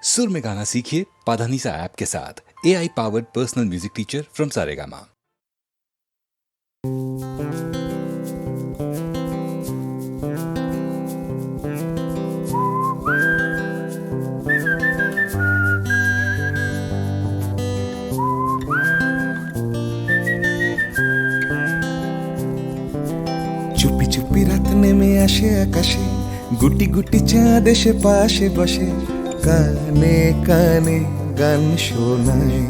सुर में गाना सीखिए पाधानीसा ऐप के साथ। AI powered personal music teacher from Saregama. চুপি চুপি রাত নেমে আসে আকাশে, গুটি গুটি চাঁদ এসে পাশে বসে, কানে কানে গান শোনায়।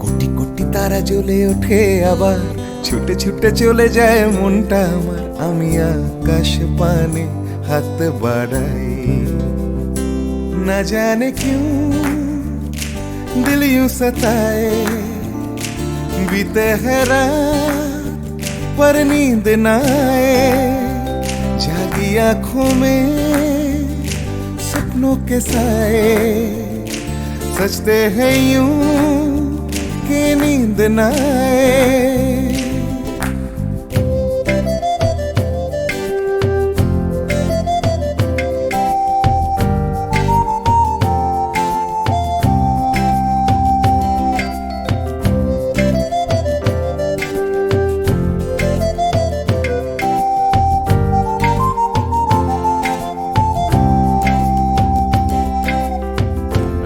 কোটি কোটি তারা জ্বলে ওঠে আবার, ছুটে ছুটে চলে যায় মনটা আমার। আমি আকাশ পানে হাত বাড়াই, না জানে क्यों दिल यूं सताए। बीते है रात पर नींद न आए, जागी आंखों में सपनों के साए। सजते हैं यूं कि नींद न आए।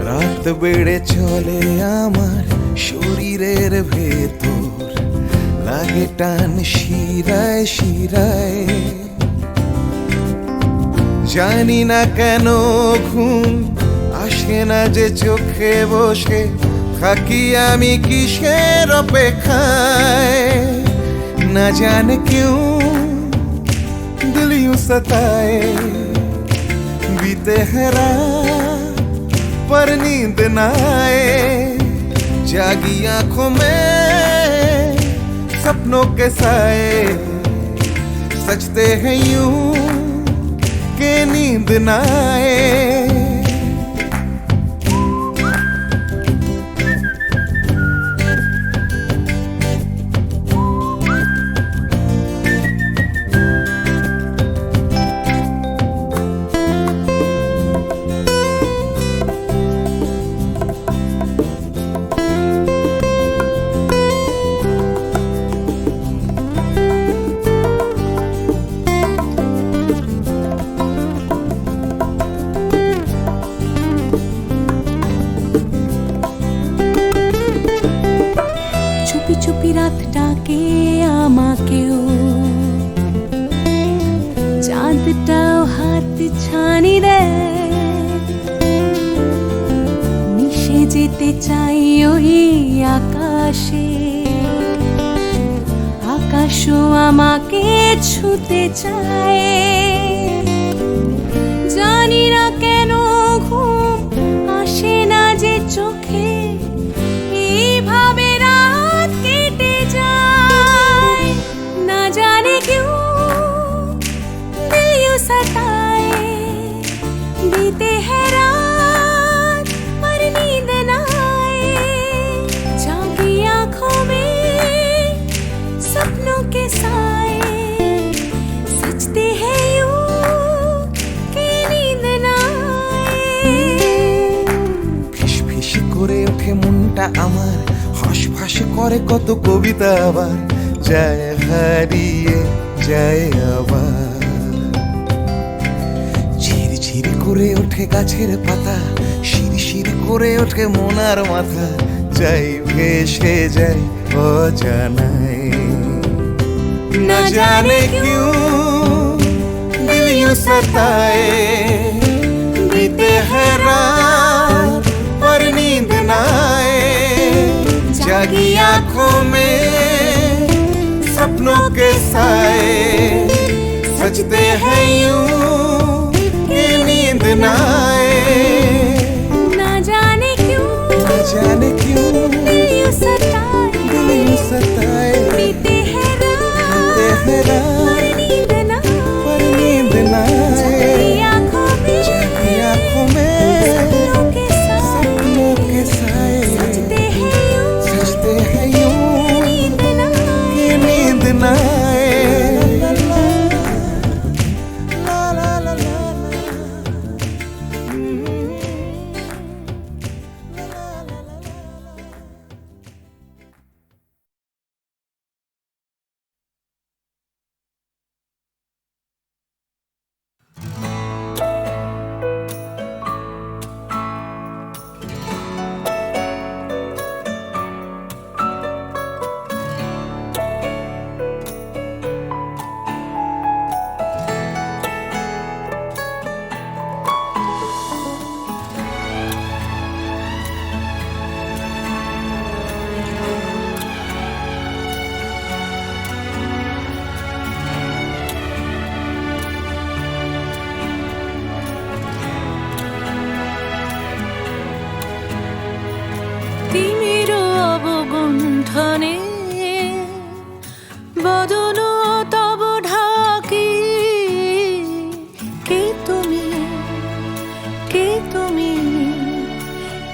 রাত বেড়ে চলে আমার শরীরের ভেতর, লাগে টান শিরায় শিরায়। জানি না কেন ঘুম আসে না যে চোখে বসে, থাকি আমি কিসের অপেক্ষায়। না জানে क्यों दिल यूं सताए। बीते है रात पर नींद न आए, जागी आंखों में सपनों के साए। सजते हैं यूं कि नींद न आए। চুপি চুপি রাত ডাকে আমাকেও, চাঁদটাও হাত ছানি দেয়। মিশে যেতে চাই ওই আকাশে, আকাশও আমাকে ছুতে চায়। জানি না কেন ঘুম আসে না যে চোখে, এইভাবে রাত কেটে যায়। না জানে क्यों दिल यूं सताए। बीते है रात पर नींद न आए, जागी आंखों में सपनों के साए। सजते हैं यूं कि नींद न आए। ফিস ফিস করে ওঠে মনটা আমার, হাঁস করে কত কবিতা আবার, যায় হারিয়ে যায় আবার। ঝিরঝির করে ওঠে গাছের পাতা, শিরশির করে ওঠে মনার মাথা, যাই ভেসে যায় অজানায়। না জানে क्यों दिल यूं सताए। बीते है रात पर नींद न आए, जागी आंखों में सपनों के साए। सजते हैं यूं कि नींद न आए। ना जाने क्यों दिल यूं सताए। सताए। बीते है बीते है रात पर नींद न आए, जागी आंखों में सपनों के साए। सजते हैं यूं कि नींद न आए। ला ला ला ला।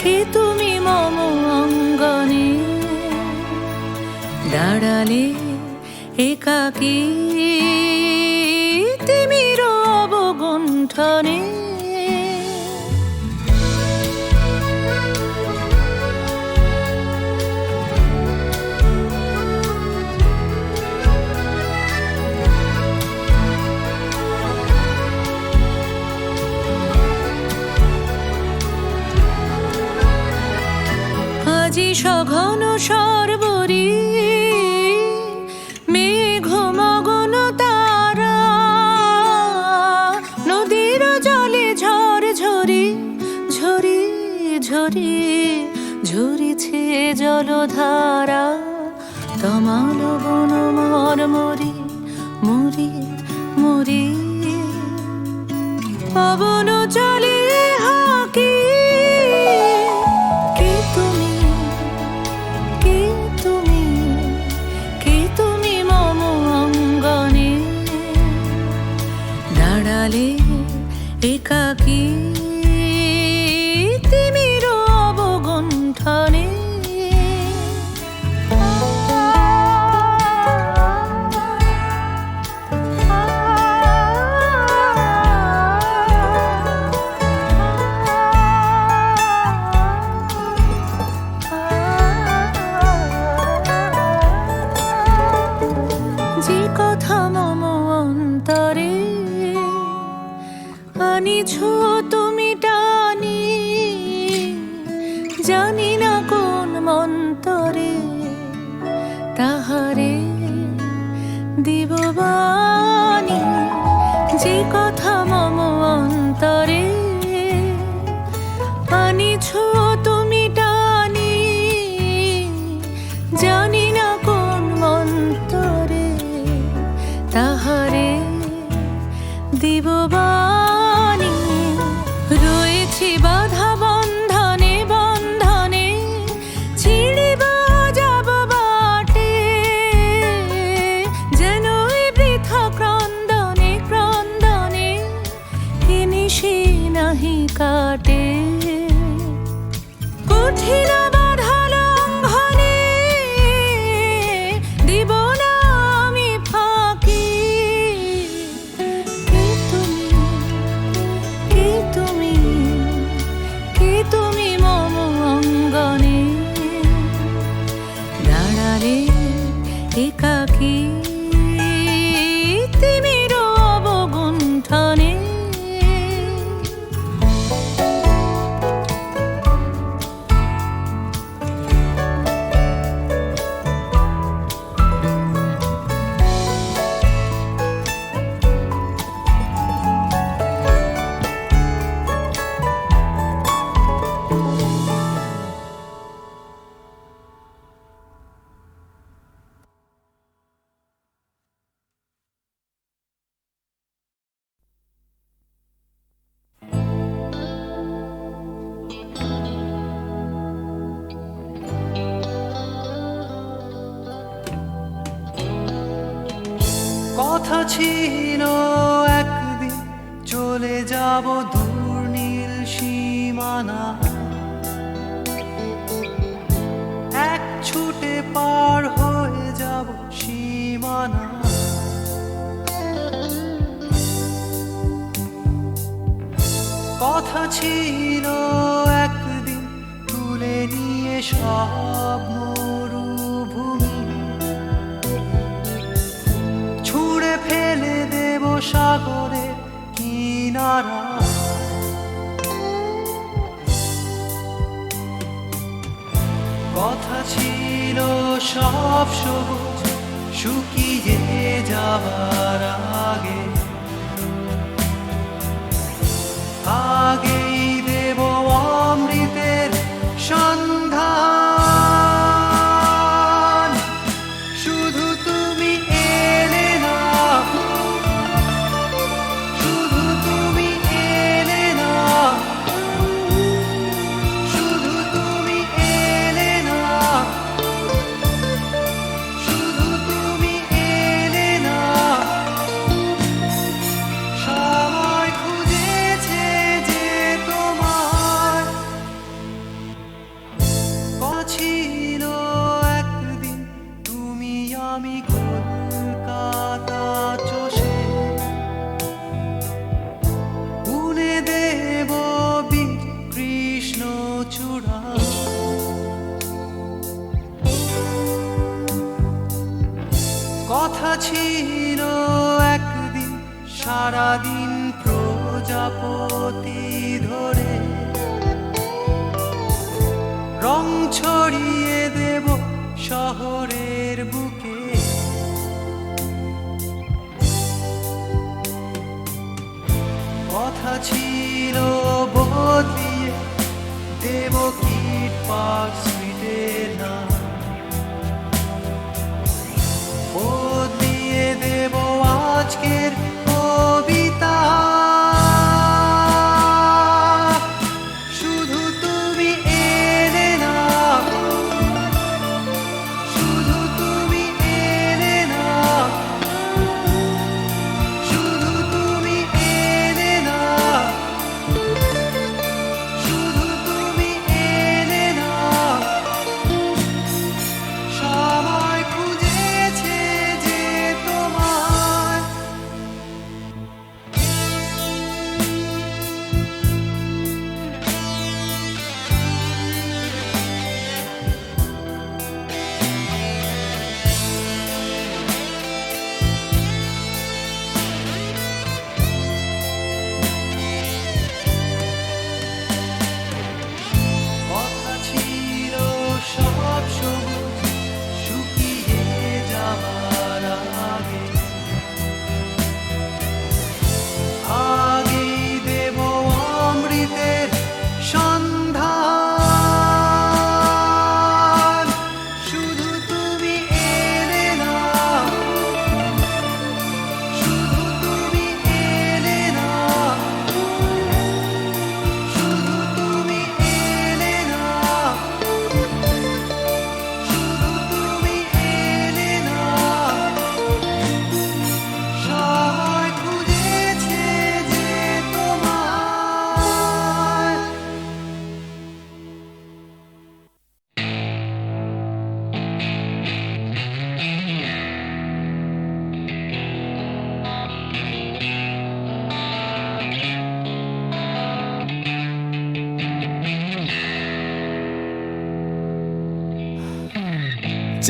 কে তুমি মম অঙ্গনে দাঁড়ালে একাকী তিমির অবগুণ্ঠনে আজি সঘন সর্বরী মেঘ মগন তারা নদীর জলে ঝড় ঝরি ঝরি ঝরি ঝরিছে জলধারা তমাল বন মরমরি মরি মরি পবন চলে হাকি দাঁড়ালে একাকী তিমির অবগুণ্ঠনে যে কথা মম অন্তরে আনিছ তুমি টানি জানি না কোন মন্তরে তাহারে দিব বাণী যে কথা মম অন্তরে আনিছ তুমি টানি জানি না কোন মন্তরে তাহারে দিব বাণী রয়েছি বাধা বন্ধনে বন্ধনে ছিড়িব যাব বাটে যেন বৃথা ক্রন্দনে ক্রন্দনে নিশি নাহি কাটে কঠিন বাধা লঙ্ঘনে দিব না আমি ফাঁকি তুমি মম অঙ্গনে দাঁড়ালে একাকী তিমির অবগুণ্ঠনে কথা ছিল একদিন চলে যাব দূর নীল সীমানা এক ছুটে পার হয়ে যাব সীমানা কথা ছিল একদিন তুলে নিয়ে সব মরুভূমি ছুঁড়ে ফেলে দেব সাগরের কিনারা কথা ছিল সব সবুজ শুকিয়ে যাবার আগে আগেই দেব অমৃতের সন্ধান শুধু তুমি এলে না শুধু তুমি এলে না শুধু তুমি এলে না শুধু তুমি এলে না সময় খুঁজেছে যেতে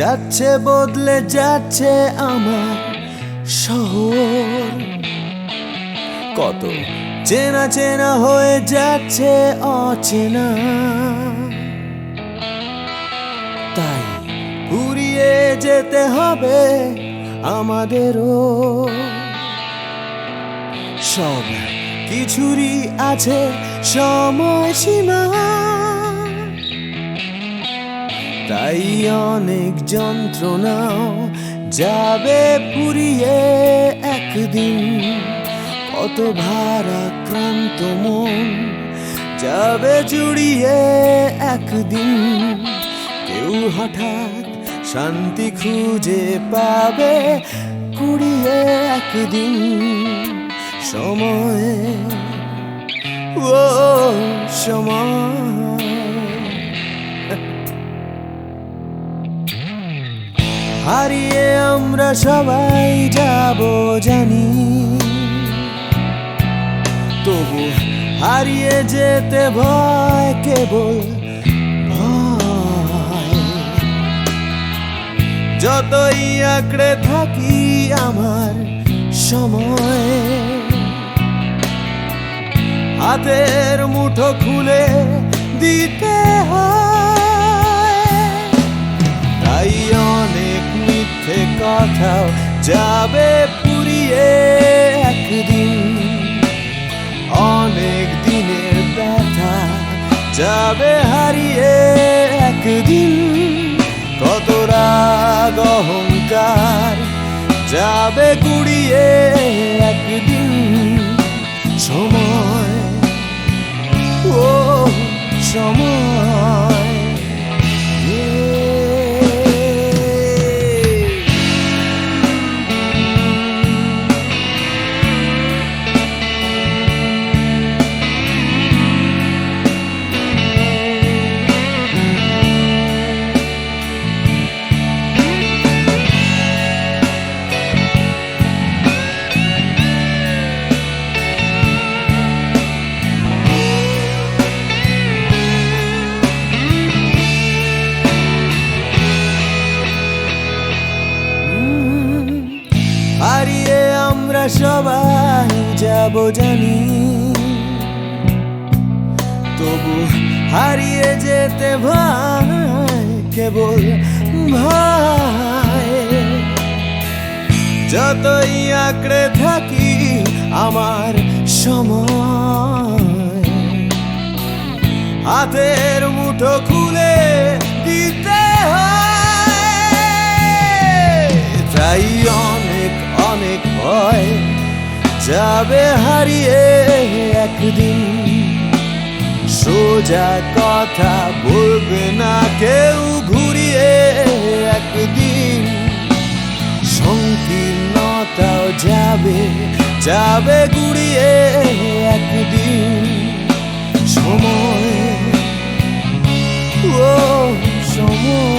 যাচ্ছে বদলে যাচ্ছে আমার শহর, কত চেনা চেনা হয়ে যাচ্ছে অচেনা। তাই ফুরিয়ে যেতে হবে আমাদেরও, সব কিছুরই আছে সময়সীমা। তাই অনেক যন্ত্রণাও যাবে ফুরিয়ে একদিন, কত ভারাক্রান্ত মন যাবে জুড়িয়ে একদিন। কেউ হঠাৎ শান্তি খুঁজে পাবে কুড়িয়ে একদিন সময়ে, ও সময়। হারিয়ে আমরা সবাই যাব জানি, তবু হারিয়ে যেতে ভয়, কেবল ভয়। যতই আঁকড়ে থাকি আমার সময়, হাতের মুঠো খুলে দিতে হয়। তাই অনেক মিথ্যে কথাও যাবে পুরিয়ে একদিন, অনেক দিনের ব্যথা যাবে হারিয়ে একদিন। কত রাগ অহংকার যাবে কুড়িয়ে একদিন সময়, ও সময়। হারিয়ে আমরা সবাই যাব জানি, তবু হারিয়ে যেতে ভয়, কেবল ভয়। যতই আঁকড়ে থাকি আমার সময়, হাতের মুঠো খুলে দিতে হয়। তাই অনেক অনেক ভয় যাবে হারিয়ে একদিন, সোজা কথা বলবে না কেউ ঘুরিয়ে একদিন। সংকীর্ণতাও যাবে যাবে ঘুরিয়ে একদিন সময়, ও সময়।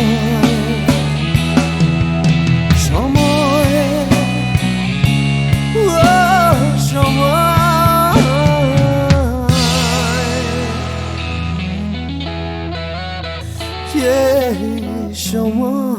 সময়, ও সময়, সময়।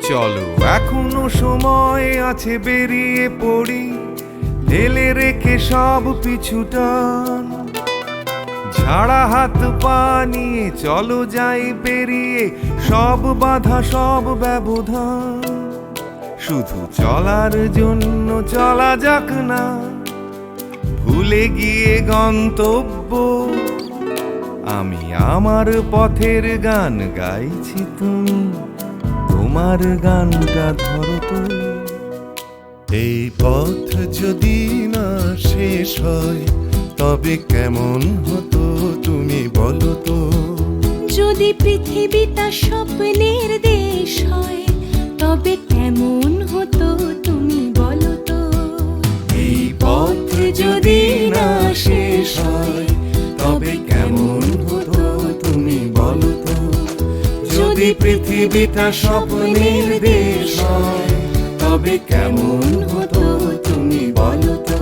চলো এখনো সময় আছে, বেরিয়ে পড়ি ফেলে রেখে সব পিছুটান। ঝাড়া হাত পা নিয়ে চলো যাই পেরিয়ে সব বাধা সব ব্যবধান। শুধু চলার জন্য চলা যাক না, ভুলে গিয়ে গন্তব্য। আমি আমার পথের গান গাইছি, তুমি তোমার গানটা ধরো তো। এই পথ যদি না শেষ হয় তবে কেমন হতো তুমি বলো তো। যদি পৃথিবীটা স্বপ্নের দেশ হয় তবে কেমন হতো শেষ হয় তবে কেমন হতো তুমি বলো তো যদি পৃথিবীটা স্বপ্নের দেশ হয় তবে কেমন হতো তুমি বলো তো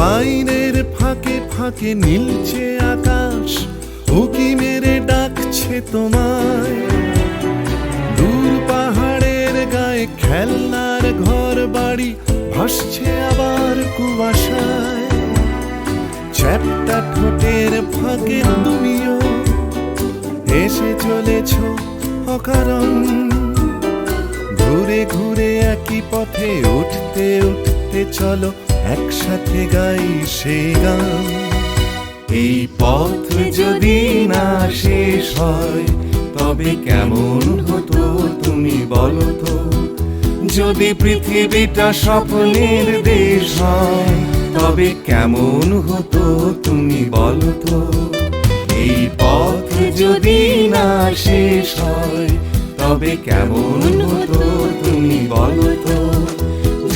বাইরের ফাঁকে ফাঁকে নীলছে আকাশ উকি মেরে ডাকছে তোমায় দূর পাহাড়ের গায়ে খেলনার ঘর বাড়ি ভাসছে আবার কুয়াশায় চ্যাপ্টা ঠোঁটের ফাঁকে তুমিও এসে চলেছ অকারণ ঘুরে ঘুরে একই পথে উঠতে উঠতে চলো একসাথে গাই সেই গান এই পথ যদি না শেষ হয় তবে কেমন হতো তুমি বলো তো যদি পৃথিবীটা স্বপ্নের দেশ হয় তবে কেমন হতো তুমি বলো তো এই পথ যদি না শেষ হয় তবে কেমন হতো তুমি বলো তো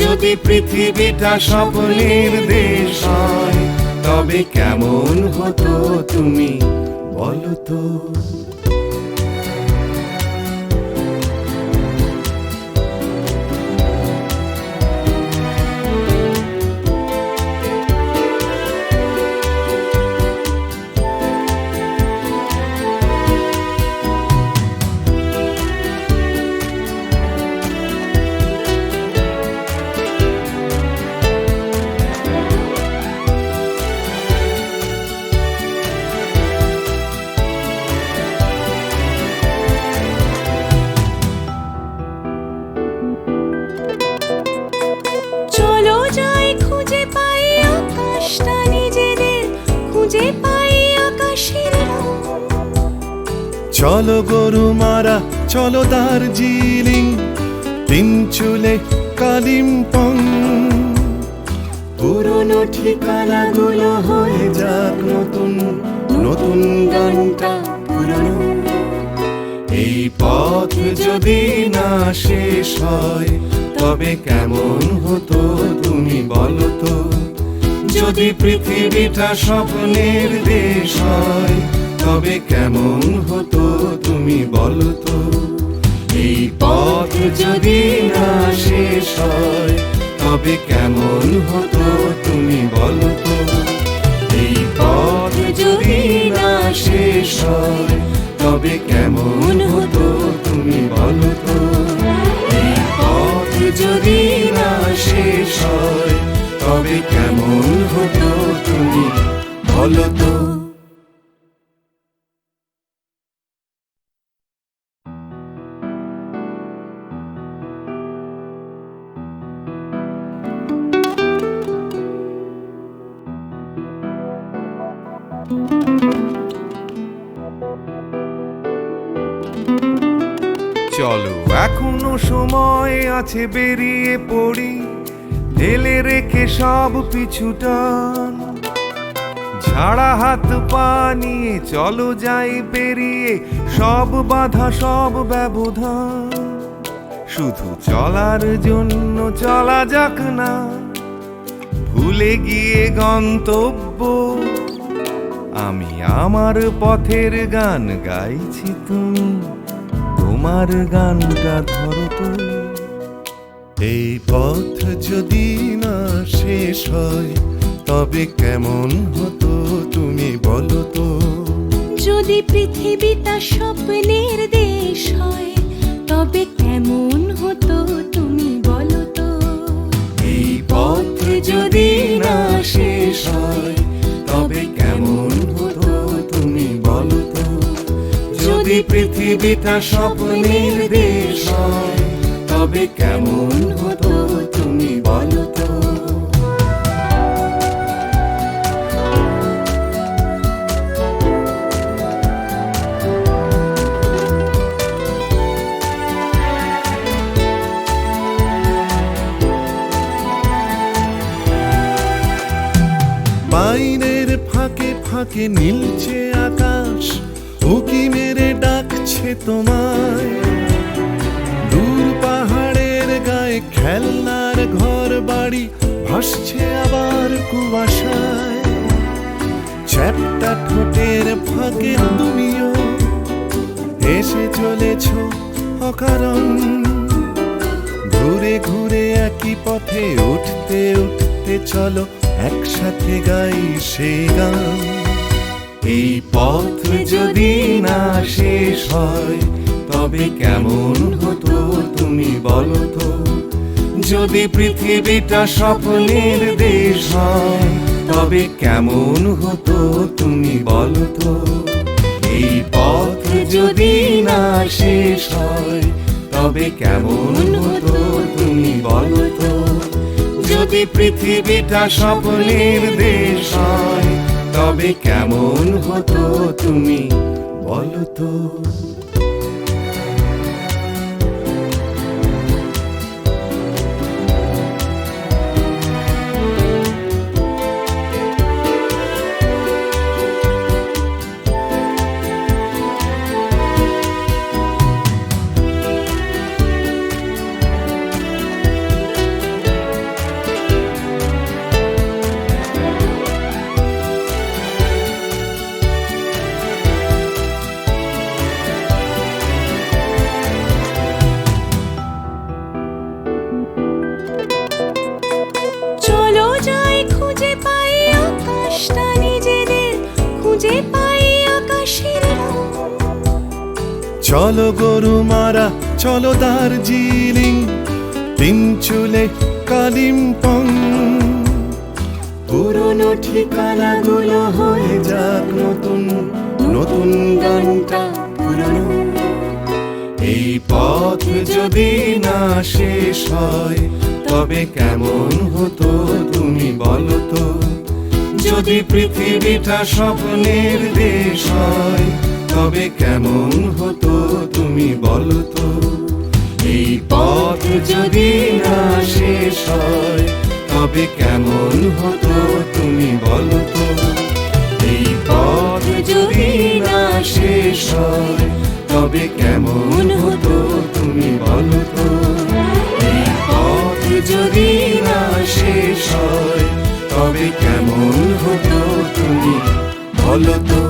যদি পৃথিবীটা স্বপ্নের দেশ হয় তবে কেমন হতো তুমি বলো তো চলো যাই খুঁজে পাই আকাশটা নিজেদের খুঁজে পাই আকাশের রং। চলো গরু মারা চলো দার্জিলিং তিন চুলে কালিম্পং পুরনো ঠিকানাগুলো হয়ে যাক নতুন নতুন গানটা পুরনো এই পথ যদি না শেষ হয় তবে কেমন হতো তুমি বলো তো যদি পৃথিবীটা স্বপ্নের দেশ হয় তবে কেমন হতো তুমি বলো তো এই পথ যদি না শেষ হয় তবে কেমন হতো তুমি বলো তো এই পথ যদি না শেষ হয় তবে কেমন হতো তুমি বলো তো এই পথ যদি না শেষ হয় তবে কেমন হতো তুমি বলো তো চলো এখনো সময় আছে বেরিয়ে পড়ি ঢেলে রেখে সব পিছুটান ঝাড়া হাত পা নিয়ে চলো যাই পেরিয়ে সব বাধা সব ব্যবধান শুধু চলার জন্য চলা যাক না ভুলে গিয়ে গন্তব্য আমি আমার পথের গান গাইছি তুমি তোমার গানটা ধরো তো এই পথ যদি না শেষ হয় তবে কেমন হতো তুমি বলো তো যদি পৃথিবীটা স্বপ্নের দেশ হয় তবে কেমন হতো তুমি বলো তো এই পথ যদি না শেষ হয় তবে কেমন হতো তুমি বলো তো যদি পৃথিবীটা স্বপ্নের দেশ হয় তবে কেমন হতো তুমি বলো তো ফাঁকে নীলচে আকাশ উকি মেরে ডাকছে তোমায়। দূর পাহাড়ের গায়ে খেলনার ঘর বাড়ি ভাসছে আবার কুয়াশায়। চ্যাপ্টা ঠোঁটের ফাঁকে তুমিও এসে চলেছ অকারণ। ঘুরে ঘুরে একই পথে উঠতে উঠতে চলো একসাথে গাই সেই গান। এই পথ যদি না শেষ হয় তবে কেমন হতো তুমি বলো তো। যদি পৃথিবীটা স্বপ্নের দেশ হয় তবে কেমন হতো তুমি বলো তো। এই পথ যদি না শেষ হয় তবে কেমন হতো তুমি বলো তো। যদি পৃথিবীটা স্বপ্নের দেশ হয় তবে কেমন হতো তুমি বলো তো। চলো যাই খুঁজে পাই আকাশটা নিজেদের, খুঁজে পাই আকাশের রং। চলো গরু মারা চলো দার্জিলিং তিনচুলে কালিম্পং। পুরনো ঠিকানাগুলো হয়ে যাক নতুন, নতুন গানটা পুরনো। এই পথ যদি না শেষ হয় তবে কেমন হতো তুমি বলো তো। যদি পৃথিবীটা স্বপ্নের দেশ হয় তবে কেমন হতো তুমি বলো তো। এই পথ যদি না শেষ হয় তবে কেমন হতো তুমি বলো তো। এই পথ যদি না শেষ হয় তবে কেমন হতো তুমি বলো তো। এই পথ যদি না শেষ হয় তবে কেমন হতো তুমি বলো তো।